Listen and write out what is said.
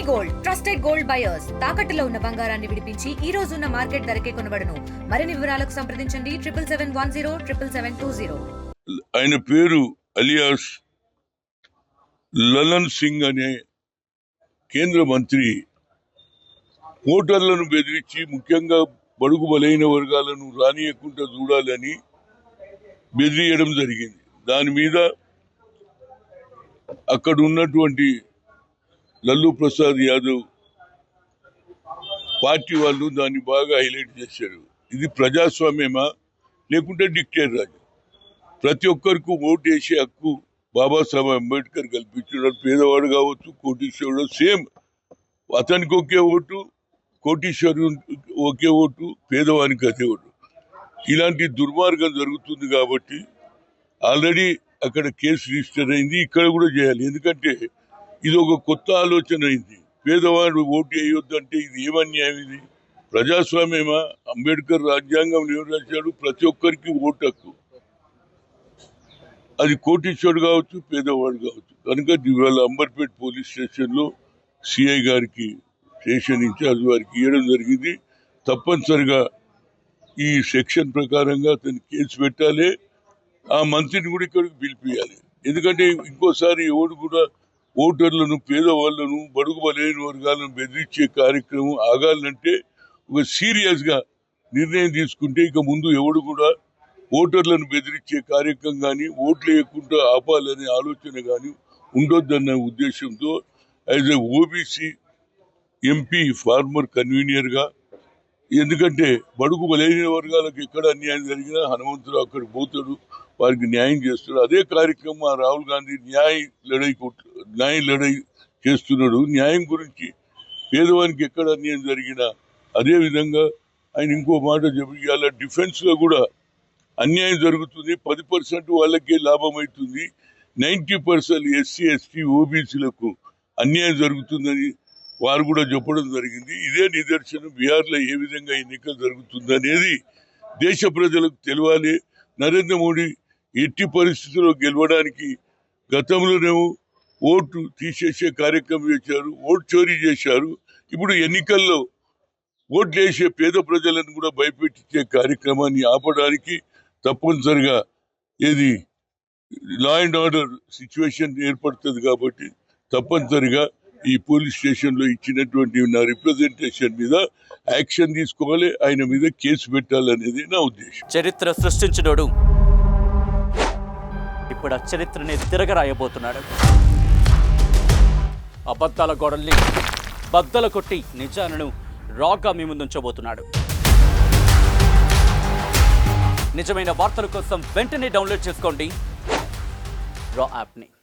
Gold trusted gold buyers తాకట్టులో ఉన్న బంగారాన్ని విడిపించి ఈ రోజు ఉన్న మార్కెట్ ధరకే కొనబడును. మరిన్ని వివరాలకు సంప్రదించండి 7771077720. ఆయన పేరు అలియాస్ లలన్ సింగ్ అనే కేంద్ర మంత్రి ఓటర్లను బెదిరించి ముఖ్యంగా బడుగు బలైన వర్గాలను రానియకుండా చూడాలని బెదిరియడం జరిగింది. దాని మీద అక్కడ ఉన్నటువంటి లల్లూ ప్రసాద్ యాదవ్ పార్టీ వాళ్ళు దాన్ని బాగా హైలైట్ చేశారు. ఇది ప్రజాస్వామ్యమా లేకుంటే డిక్టేటర్ రాజు? ప్రతి ఒక్కరికి ఓటు వేసే హక్కు బాబాసాహెబ్ అంబేద్కర్ కల్పించాడు. పేదవాడు కావచ్చు, కోటీశ్వరుడు, సేమ్ అతనికి ఒకే ఓటు, కోటీశ్వరు ఒకే ఓటు, పేదవానికి అదే ఓటు. ఇలాంటి దుర్మార్గం జరుగుతుంది కాబట్టి ఆల్రెడీ అక్కడ కేసు రిజిస్టర్ అయింది. ఇక్కడ కూడా చేయాలి. ఎందుకంటే ఇది ఒక కొత్త ఆలోచన అయింది. పేదవాడు ఓటు వేయొద్దంటే ఇది ఏమన్యాయం? ఇది ప్రజాస్వామ్యమా? అంబేద్కర్ రాజ్యాంగం ఏం రాశాడు? ప్రతి ఒక్కరికి ఓటు హక్కు. అది కోటీశ్వరుడు కావచ్చు, పేదవాడు కావచ్చు. కనుక ఇవాళ అంబర్పేట్ పోలీస్ స్టేషన్లో సిఐ గారికి, స్టేషన్ ఇన్ఛార్జ్ వారికి ఇవ్వడం జరిగింది. తప్పనిసరిగా ఈ సెక్షన్ ప్రకారంగా అతను కేసు పెట్టాలి. ఆ మంత్రిని కూడా ఇక్కడికి పిలిపియాలి. ఎందుకంటే ఇంకోసారి ఎవడు కూడా ఓటర్లను, పేదవాళ్లను, బడుగు బలైన వర్గాలను బెదిరించే కార్యక్రమం ఆగాలంటే ఒక సీరియస్ గా నిర్ణయం తీసుకుంటే ఇక ముందు ఎవడు కూడా ఓటర్లను బెదిరించే కార్యక్రమం కానీ, ఓట్లు వేయకుండా ఆపాలనే ఆలోచన కానీ ఉండొద్దన్న ఉద్దేశంతో as a OBC MP former convener గా, ఎందుకంటే బడుగు బలైన వర్గాలకు ఎక్కడ అన్యాయం జరిగినా హనుమంతుడు అక్కడికి పోతాడు, వారికి న్యాయం చేస్తాడు. అదే కార్యక్రమం రాహుల్ గాంధీ న్యాయ లడై చేస్తున్నాడు. న్యాయం గురించి పేదవానికి ఎక్కడ అన్యాయం జరిగినా అదే విధంగా ఆయన ఇంకో మాట చెప్పాల. డిఫెన్స్ లో కూడా అన్యాయం జరుగుతుంది, 10% వాళ్ళకే లాభం అవుతుంది, 90% ఎస్సీ ఎస్టీ ఓబీసీలకు అన్యాయం జరుగుతుందని వారు కూడా చెప్పడం జరిగింది. ఇదే నిదర్శనం బీహార్లో ఏ విధంగా ఎన్నికలు జరుగుతుంది అనేది దేశ ప్రజలకు తెలియాలి. నరేంద్ర మోడీ ఎట్టి పరిస్థితుల్లో గెలవడానికి గతంలోనేమో ఓటు తీసేసే కార్యక్రమం చేశారు, ఓటు చోరీ చేశారు. ఇప్పుడు ఎన్నికల్లో ఓట్లు వేసే పేద ప్రజలను కూడా భయపెట్టించే కార్యక్రమాన్ని ఆపడానికి తప్పనిసరిగా ఏది లా అండ్ ఆర్డర్ సిచ్యువేషన్ ఏర్పడుతుంది. కాబట్టి తప్పనిసరిగా ఈ పోలీస్ స్టేషన్ లో ఇచ్చినటువంటి నా రిప్రజెంటేషన్ మీద యాక్షన్ తీసుకోవాలి, ఆయన మీద కేసు పెట్టాలనేది నా ఉద్దేశం. చరిత్ర సృష్టించినోడు ఇప్పుడు ఆ చరిత్రని తిరగరాయబోతున్నాడు. అబద్ధాల గోడల్ని బద్దల కొట్టి నిజాలను రాగా మీ ముందుంచబోతున్నాడు. నిజమైన వార్తల కోసం వెంటనే డౌన్లోడ్ చేసుకోండి రా యాప్ని.